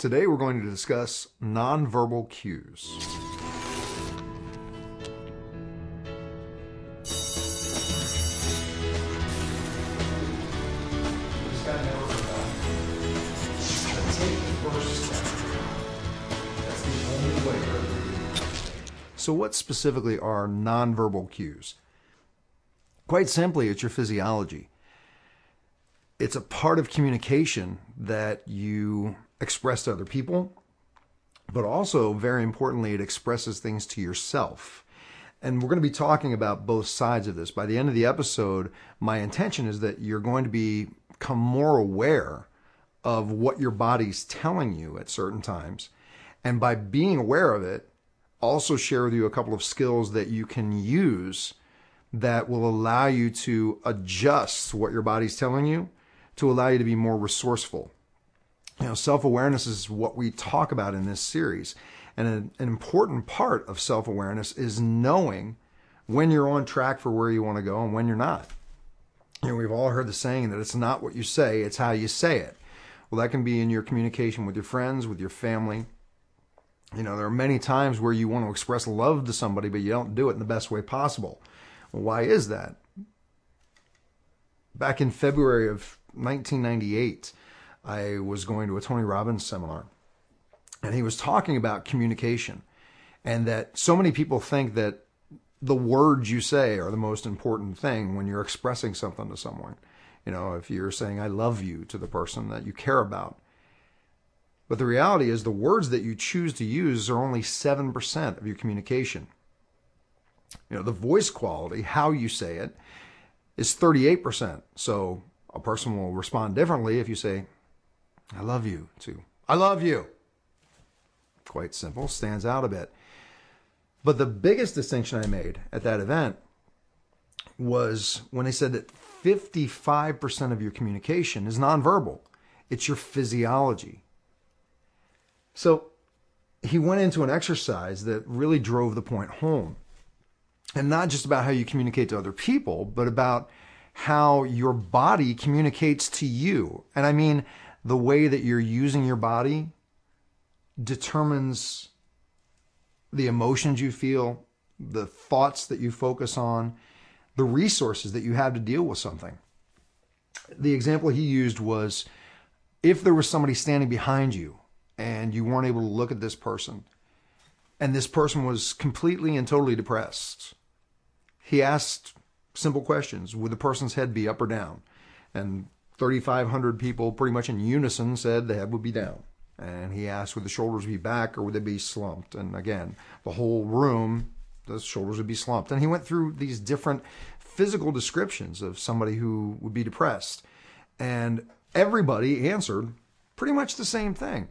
Today we're going to discuss nonverbal cues. So what specifically are nonverbal cues? Quite simply, it's your physiology. It's a part of communication that you express to other people, but also, very importantly, it expresses things to yourself. And we're going to be talking about both sides of this. By the end of the episode, my intention is that you're going to become more aware of what your body's telling you at certain times. And by being aware of it, also share with you a couple of skills that you can use that will allow you to adjust what your body's telling you to allow you to be more resourceful. You know, self-awareness is what we talk about in this series. And an important part of self-awareness is knowing when you're on track for where you want to go and when you're not. You know, we've all heard the saying that it's not what you say, it's how you say it. Well, that can be in your communication with your friends, with your family. You know, there are many times where you want to express love to somebody, but you don't do it in the best way possible. Well, why is that? Back in February of 1998, I was going to a Tony Robbins seminar, and he was talking about communication, and that so many people think that the words you say are the most important thing when you're expressing something to someone. You know, if you're saying, I love you to the person that you care about. But the reality is the words that you choose to use are only 7% of your communication. You know, the voice quality, how you say it, is 38%. So a person will respond differently if you say, I love you, to I love you. Quite simple, stands out a bit. But the biggest distinction I made at that event was when they said that 55% of your communication is nonverbal. It's your physiology. So he went into an exercise that really drove the point home. And not just about how you communicate to other people, but about how your body communicates to you. And I mean, the way that you're using your body determines the emotions you feel, the thoughts that you focus on, the resources that you have to deal with something. The example he used was if there was somebody standing behind you and you weren't able to look at this person, and this person was completely and totally depressed. He asked simple questions. Would the person's head be up or down? And 3,500 people pretty much in unison said the head would be down. And he asked, would the shoulders be back or would they be slumped? And again, the whole room, the shoulders would be slumped. And he went through these different physical descriptions of somebody who would be depressed. And everybody answered pretty much the same thing.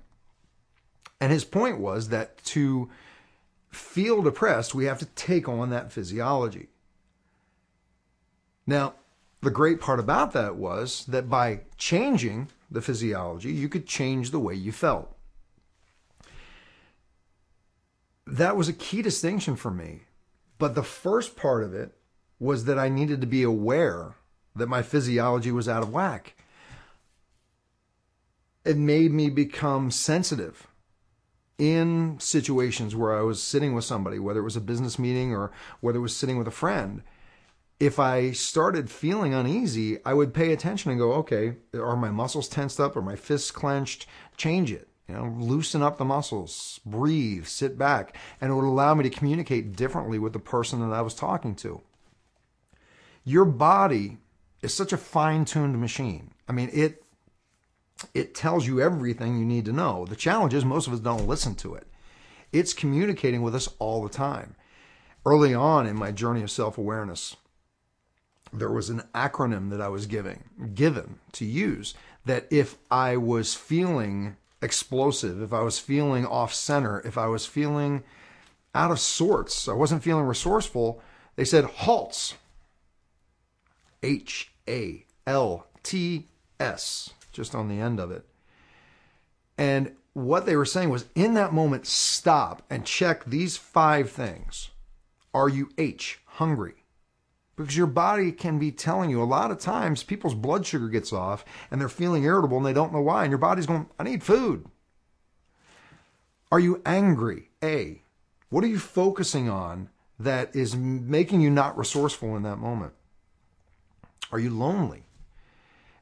And his point was that to feel depressed, we have to take on that physiology. Now, the great part about that was that by changing the physiology, you could change the way you felt. That was a key distinction for me. But the first part of it was that I needed to be aware that my physiology was out of whack. It made me become sensitive in situations where I was sitting with somebody, whether it was a business meeting or whether it was sitting with a friend. If I started feeling uneasy, I would pay attention and go, okay, are my muscles tensed up? Are my fists clenched? Change it. You know, loosen up the muscles, breathe, sit back, and it would allow me to communicate differently with the person that I was talking to. Your body is such a fine-tuned machine. I mean, it tells you everything you need to know. The challenge is most of us don't listen to it. It's communicating with us all the time. Early on in my journey of self-awareness, there was an acronym that I was given to use, that if I was feeling explosive, if I was feeling off center, if I was feeling out of sorts, I wasn't feeling resourceful, they said HALTS. HALTS, just on the end of it. And what they were saying was, in that moment, stop and check these 5 things. Are you hungry? Because your body can be telling you, a lot of times people's blood sugar gets off and they're feeling irritable and they don't know why. And your body's going, I need food. Are you angry? A. What are you focusing on that is making you not resourceful in that moment? Are you lonely?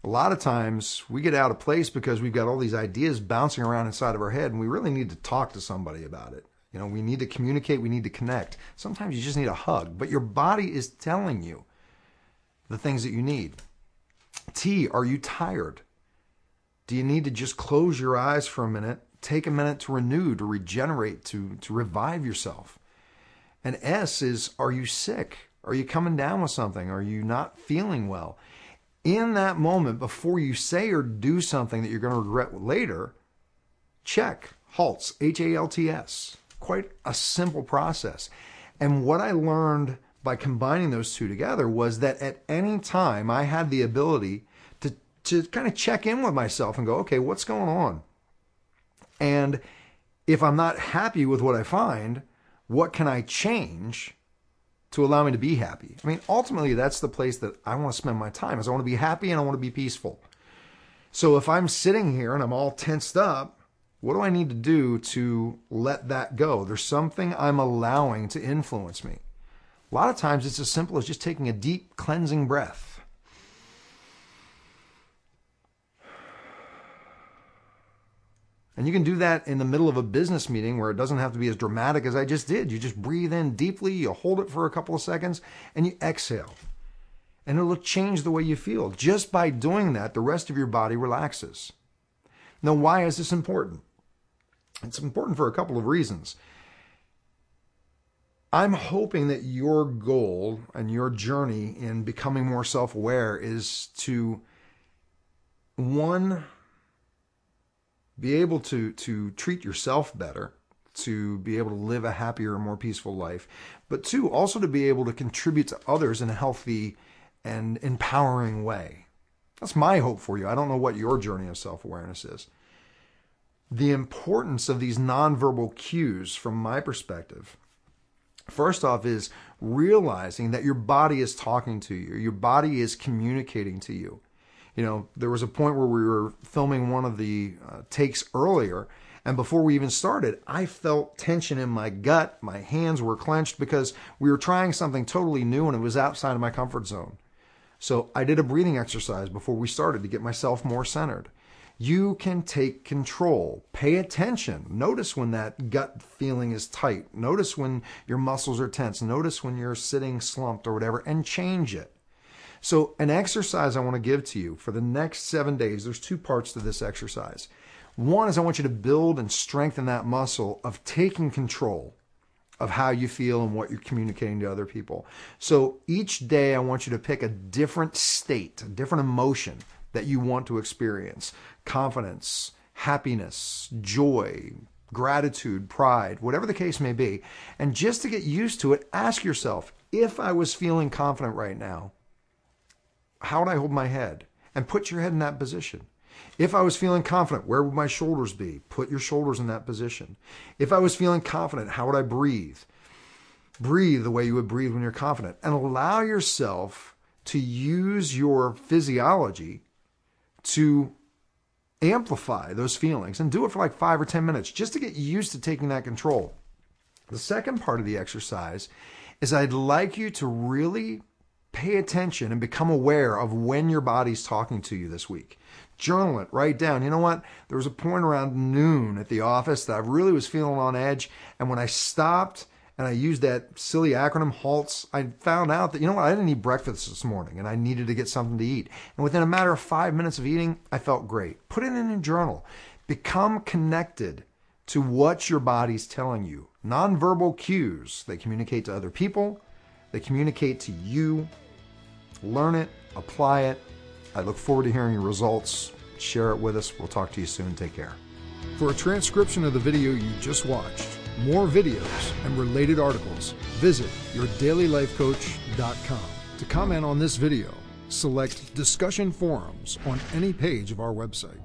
A lot of times we get out of place because we've got all these ideas bouncing around inside of our head, and we really need to talk to somebody about it. You know, we need to communicate, we need to connect. Sometimes you just need a hug, but your body is telling you the things that you need. T, are you tired? Do you need to just close your eyes for a minute, take a minute to renew, to regenerate, to revive yourself? And S is, are you sick? Are you coming down with something? Are you not feeling well? In that moment, before you say or do something that you're going to regret later, check. HALTS, H-A-L-T-S. Quite a simple process. And what I learned by combining those two together was that at any time I had the ability to kind of check in with myself and go, okay, what's going on? And if I'm not happy with what I find, what can I change to allow me to be happy? I mean, ultimately, that's the place that I want to spend my time, is I want to be happy and I want to be peaceful. So if I'm sitting here and I'm all tensed up, what do I need to do to let that go? There's something I'm allowing to influence me. A lot of times it's as simple as just taking a deep cleansing breath. And you can do that in the middle of a business meeting where it doesn't have to be as dramatic as I just did. You just breathe in deeply, you hold it for a couple of seconds, and you exhale. And it'll change the way you feel. Just by doing that, the rest of your body relaxes. Now, why is this important? It's important for a couple of reasons. I'm hoping that your goal and your journey in becoming more self-aware is to, one, be able to treat yourself better, to be able to live a happier and more peaceful life, but two, also to be able to contribute to others in a healthy and empowering way. That's my hope for you. I don't know what your journey of self-awareness is. The importance of these nonverbal cues, from my perspective, first off, is realizing that your body is talking to you. Your body is communicating to you. You know, there was a point where we were filming one of the takes earlier, and before we even started, I felt tension in my gut. My hands were clenched because we were trying something totally new and it was outside of my comfort zone. So I did a breathing exercise before we started to get myself more centered. You can take control. Pay attention. Notice when that gut feeling is tight. Notice when your muscles are tense. Notice when you're sitting slumped or whatever, and change it. So an exercise I want to give to you for the next 7 days, there's two parts to this exercise. One is I want you to build and strengthen that muscle of taking control of how you feel and what you're communicating to other people. So each day I want you to pick a different state, a different emotion that you want to experience. Confidence, happiness, joy, gratitude, pride, whatever the case may be. And just to get used to it, ask yourself, if I was feeling confident right now, how would I hold my head? And put your head in that position. If I was feeling confident, where would my shoulders be? Put your shoulders in that position. If I was feeling confident, how would I breathe? Breathe the way you would breathe when you're confident. And allow yourself to use your physiology to amplify those feelings, and do it for like 5 or 10 minutes just to get used to taking that control. The second part of the exercise is I'd like you to really pay attention and become aware of when your body's talking to you this week. Journal it, write down. You know what? There was a point around noon at the office that I really was feeling on edge, and when I stopped and I used that silly acronym HALTS, I found out that, you know what, I didn't eat breakfast this morning and I needed to get something to eat. And within a matter of 5 minutes of eating, I felt great. Put it in a journal. Become connected to what your body's telling you. Nonverbal cues. They communicate to other people. They communicate to you. Learn it. Apply it. I look forward to hearing your results. Share it with us. We'll talk to you soon. Take care. For a transcription of the video you just watched, more videos, and related articles, visit yourdailylifecoach.com. To comment on this video, select Discussion Forums on any page of our website.